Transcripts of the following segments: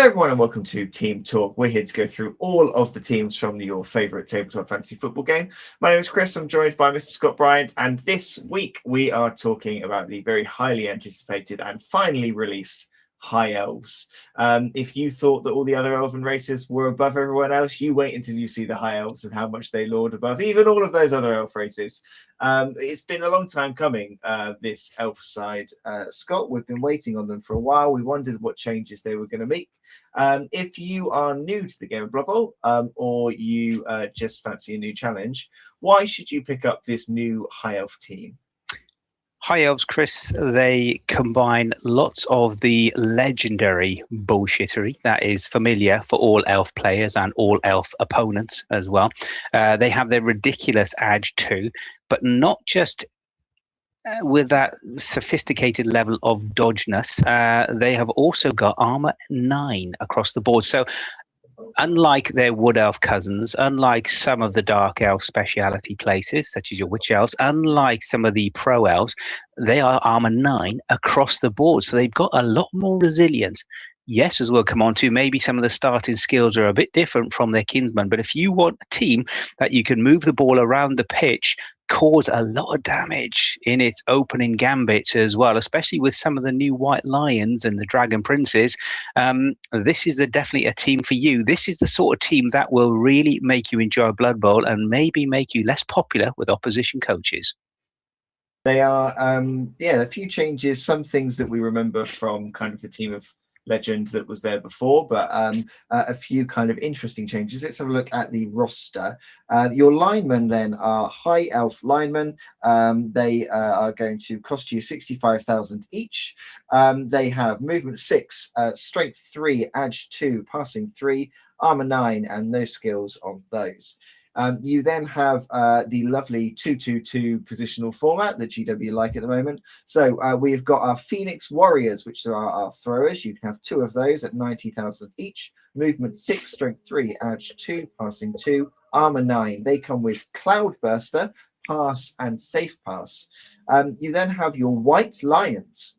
Hello everyone and welcome to Team Talk. We're here to go through all of the teams from your favourite tabletop fantasy football game. My name is Chris, I'm joined by Mr. Scott Bryant, and this week we are talking about the very highly anticipated and finally released High Elves. If you thought that all the other elven races were above everyone else, you wait until you see the High Elves and how much they lord above even all of those other elf races. It's been a long time coming, this elf side. Scott, we've been waiting on them for a while. We wondered what changes they were going to make. If you are new to the game of Blood Bowl, or you just fancy a new challenge, why should you pick up this new High Elf team? High Elves, Chris, they combine lots of the legendary bullshittery that is familiar for all elf players and all elf opponents as well. They have their ridiculous edge too, but not just with that sophisticated level of dodginess. They have also got armor 9 across the board. So unlike their wood elf cousins, unlike some of the dark elf speciality places, such as your witch elves, unlike some of the pro elves, they are armor 9 across the board. So they've got a lot more resilience. Yes, as we'll come on to, maybe some of the starting skills are a bit different from their kinsmen. But if you want a team that you can move the ball around the pitch, cause a lot of damage in its opening gambits as well, especially with some of the new white lions and the dragon princes, this is definitely a team for you. This is the sort of team that will really make you enjoy Blood Bowl and maybe make you less popular with opposition coaches. They are, a few changes, some things that we remember from kind of the team of legend that was there before, but a few kind of interesting changes. Let's have a look at the roster. Your linemen then are High Elf linemen. They are going to cost you 65,000 each. They have movement 6, strength 3, edge 2, passing 3, armor 9, and no skills on those. You then have the lovely 2-2-2 positional format that GW like at the moment. So we've got our Phoenix Warriors, which are our throwers. You can have 2 of those at 90,000 each. Movement 6, strength 3, edge 2, passing 2, armor 9. They come with Cloudburster, pass, and safe pass. You then have your White Lions,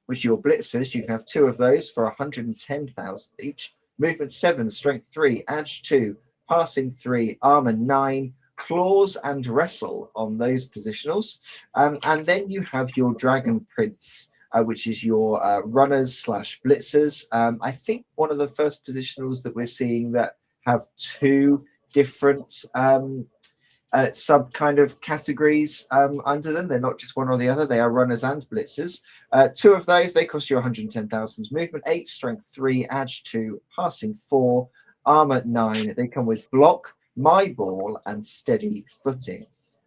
which are your blitzers. You can have 2 of those for 110,000 each. Movement 7, strength 3, edge 2, passing 3, armor 9, claws and wrestle on those positionals. And then you have your Dragon Prince, which is your runners / blitzers. I think one of the first positionals that we're seeing that have 2 different sub kind of categories under them. They're not just one or the other. They are runners and blitzers. 2 of those, they cost you 110,000. Movement 8, strength 3, edge 2, passing 4, armor 9. They come with block, my ball, and steady footing.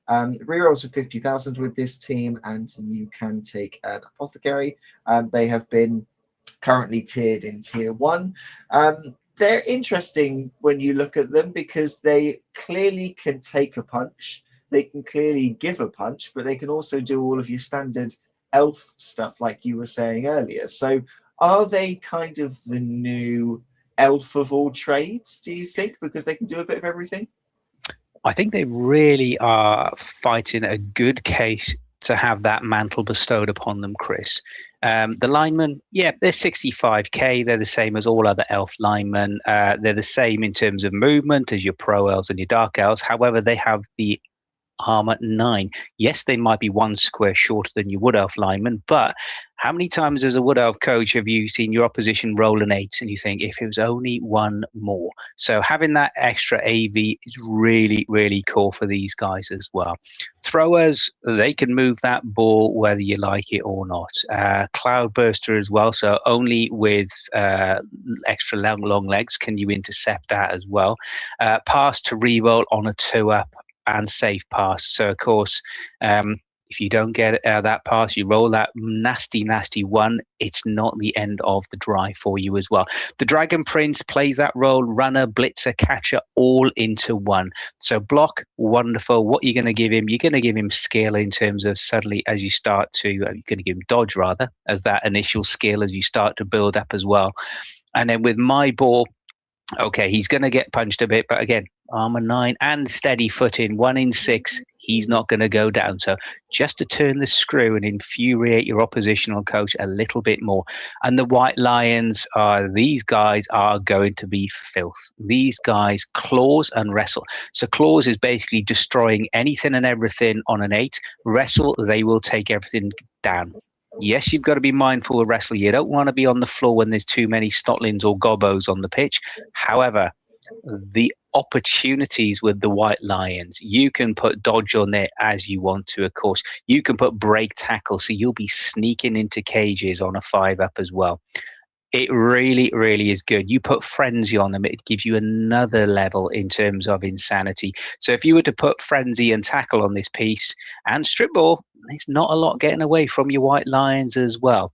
Rerolls of 50,000 with this team, and you can take an apothecary. They have been currently tiered in tier 1. They're interesting when you look at them because they clearly can take a punch. They can clearly give a punch, but they can also do all of your standard elf stuff like you were saying earlier. So are they kind of the new elf of all trades, do you think, because they can do a bit of everything? I think they really are fighting a good case to have that mantle bestowed upon them, Chris. The linemen, yeah, they're 65k. They're the same as all other elf linemen. They're the same in terms of movement as your pro elves and your dark elves. However, they have the armor 9. Yes, they might be 1 square shorter than your wood elf lineman, but how many times as a wood elf coach have you seen your opposition roll an 8 and you think, if it was only 1 more? So having that extra AV is really, really cool for these guys as well. Throwers, they can move that ball whether you like it or not. Cloudburster as well, so only with extra long legs can you intercept that as well. Pass to reroll on a 2-up and safe pass. So of course, if you don't get that pass, you roll that nasty 1. It's not the end of the drive for you as well. The Dragon Prince plays that role, runner, blitzer, catcher, all into one. So block, wonderful. What you're going to give him? You're going to give him skill in terms of suddenly as you start to, you're going to give him dodge rather, as that initial skill as you start to build up as well. And then with my ball, okay, he's going to get punched a bit, but again, armor 9 and steady footing, 1 in 6. He's not going to go down. So just to turn the screw and infuriate your oppositional coach a little bit more. And the White Lions these guys are going to be filth. These guys claws and wrestle. So claws is basically destroying anything and everything on an 8. Wrestle, they will take everything down. Yes, you've got to be mindful of wrestle. You don't want to be on the floor when there's too many snotlings or gobbos on the pitch. However, the opportunities with the White Lions, you can put dodge on there as you want to, of course. You can put break tackle, so you'll be sneaking into cages on a 5-up as well. It really, really is good. You put frenzy on them, it gives you another level in terms of insanity. So if you were to put frenzy and tackle on this piece and strip ball, there's not a lot getting away from your White Lions as well.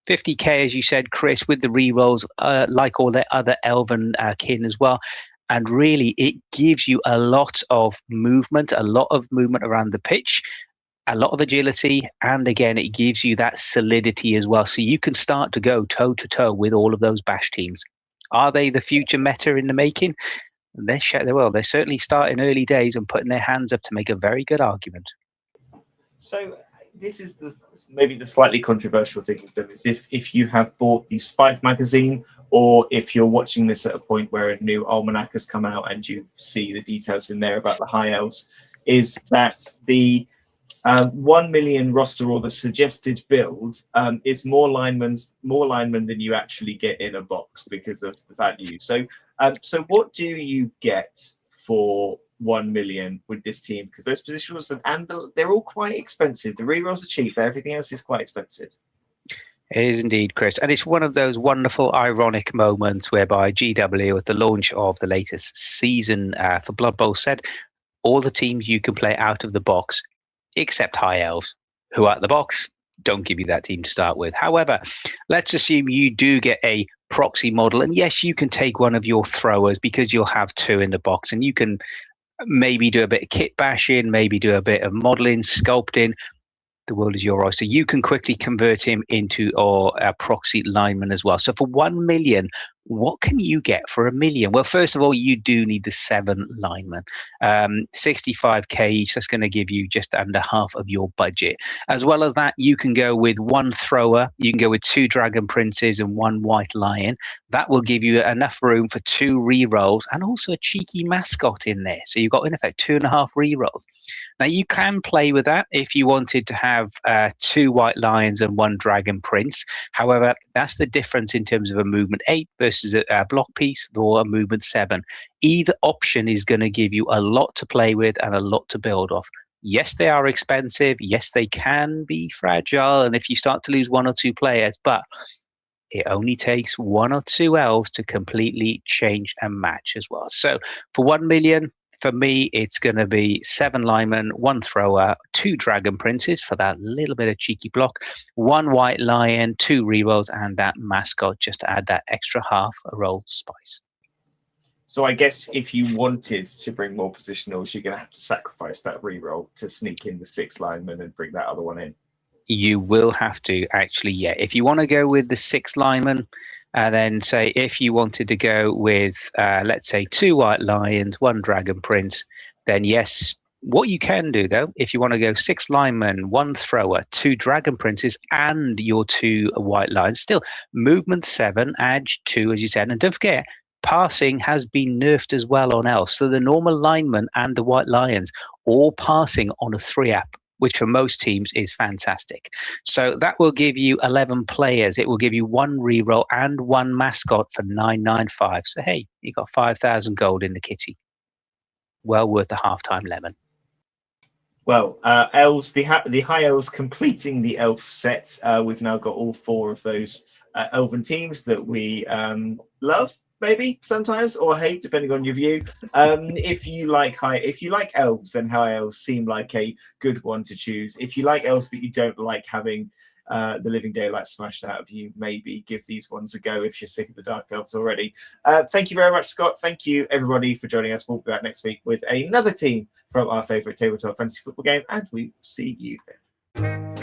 50k, as you said, Chris, with the rerolls, like all their other elven kin as well. And really, it gives you a lot of movement around the pitch, a lot of agility, and again, it gives you that solidity as well. So you can start to go toe to toe with all of those bash teams. Are they the future meta in the making? They're certainly starting early days and putting their hands up to make a very good argument. So this is maybe the slightly controversial thing with them is if you have bought the Spike magazine, or if you're watching this at a point where a new almanac has come out and you see the details in there about the High Elves, is that the 1 million roster or the suggested build is more linemen than you actually get in a box because of the value. So what do you get for 1 million with this team? Because those positions they're all quite expensive. The rerolls are cheap, but everything else is quite expensive. It is indeed, Chris. And it's one of those wonderful, ironic moments whereby GW, at the launch of the latest season for Blood Bowl, said all the teams you can play out of the box, except High Elves, who are at the box, don't give you that team to start with. However, let's assume you do get a proxy model. And yes, you can take one of your throwers because you'll have 2 in the box. And you can maybe do a bit of kit bashing, maybe do a bit of modeling, sculpting. The world is your oyster. You can quickly convert him into a proxy lineman as well. So for 1 million, what can you get for 1 million? Well, first of all, you do need the 7 linemen. 65k each. That's going to give you just under half of your budget. As well as that, you can go with 1 thrower. You can go with 2 dragon princes and 1 white lion. That will give you enough room for 2 rerolls and also a cheeky mascot in there. So you've got, in effect, 2.5 rerolls. Now, you can play with that if you wanted to have 2 white lions and 1 dragon prince. However, that's the difference in terms of a movement 8 versus a block piece or a movement 7. Either option is going to give you a lot to play with and a lot to build off. Yes, they are expensive. Yes, they can be fragile. And if you start to lose 1 or 2 players, but it only takes 1 or 2 elves to completely change a match as well. So for 1 million, for me, it's going to be 7 linemen, 1 thrower, 2 dragon princes for that little bit of cheeky block, 1 white lion, 2 rerolls, and that mascot just to add that extra half a roll spice. So I guess if you wanted to bring more positionals, you're going to have to sacrifice that reroll to sneak in the 6 linemen and bring that other one in. You will have to actually, yeah. If you want to go with the 6 linemen, and then say if you wanted to go with, let's say, 2 white lions, 1 dragon prince, then yes. What you can do, though, if you want to go 6 linemen, 1 thrower, 2 dragon princes, and your 2 white lions, still movement 7, edge 2, as you said. And don't forget, passing has been nerfed as well on elves. So the normal linemen and the white lions all passing on a 3-up, which for most teams is fantastic. So that will give you 11 players. It will give you 1 reroll and 1 mascot for 995. So hey, you got 5,000 gold in the kitty. Well worth the halftime lemon. Well, elves, the High Elves completing the elf set. We've now got all 4 of those elven teams that we love, maybe sometimes, or hate, depending on your view. If you like elves, then High Elves seem like a good one to choose. If you like elves but you don't like having the living daylight smashed out of you, maybe give these ones a go if you're sick of the dark elves already. Thank you very much, Scott. Thank you everybody for joining us. We'll be back next week with another team from our favorite tabletop fantasy football game, and we will see you then.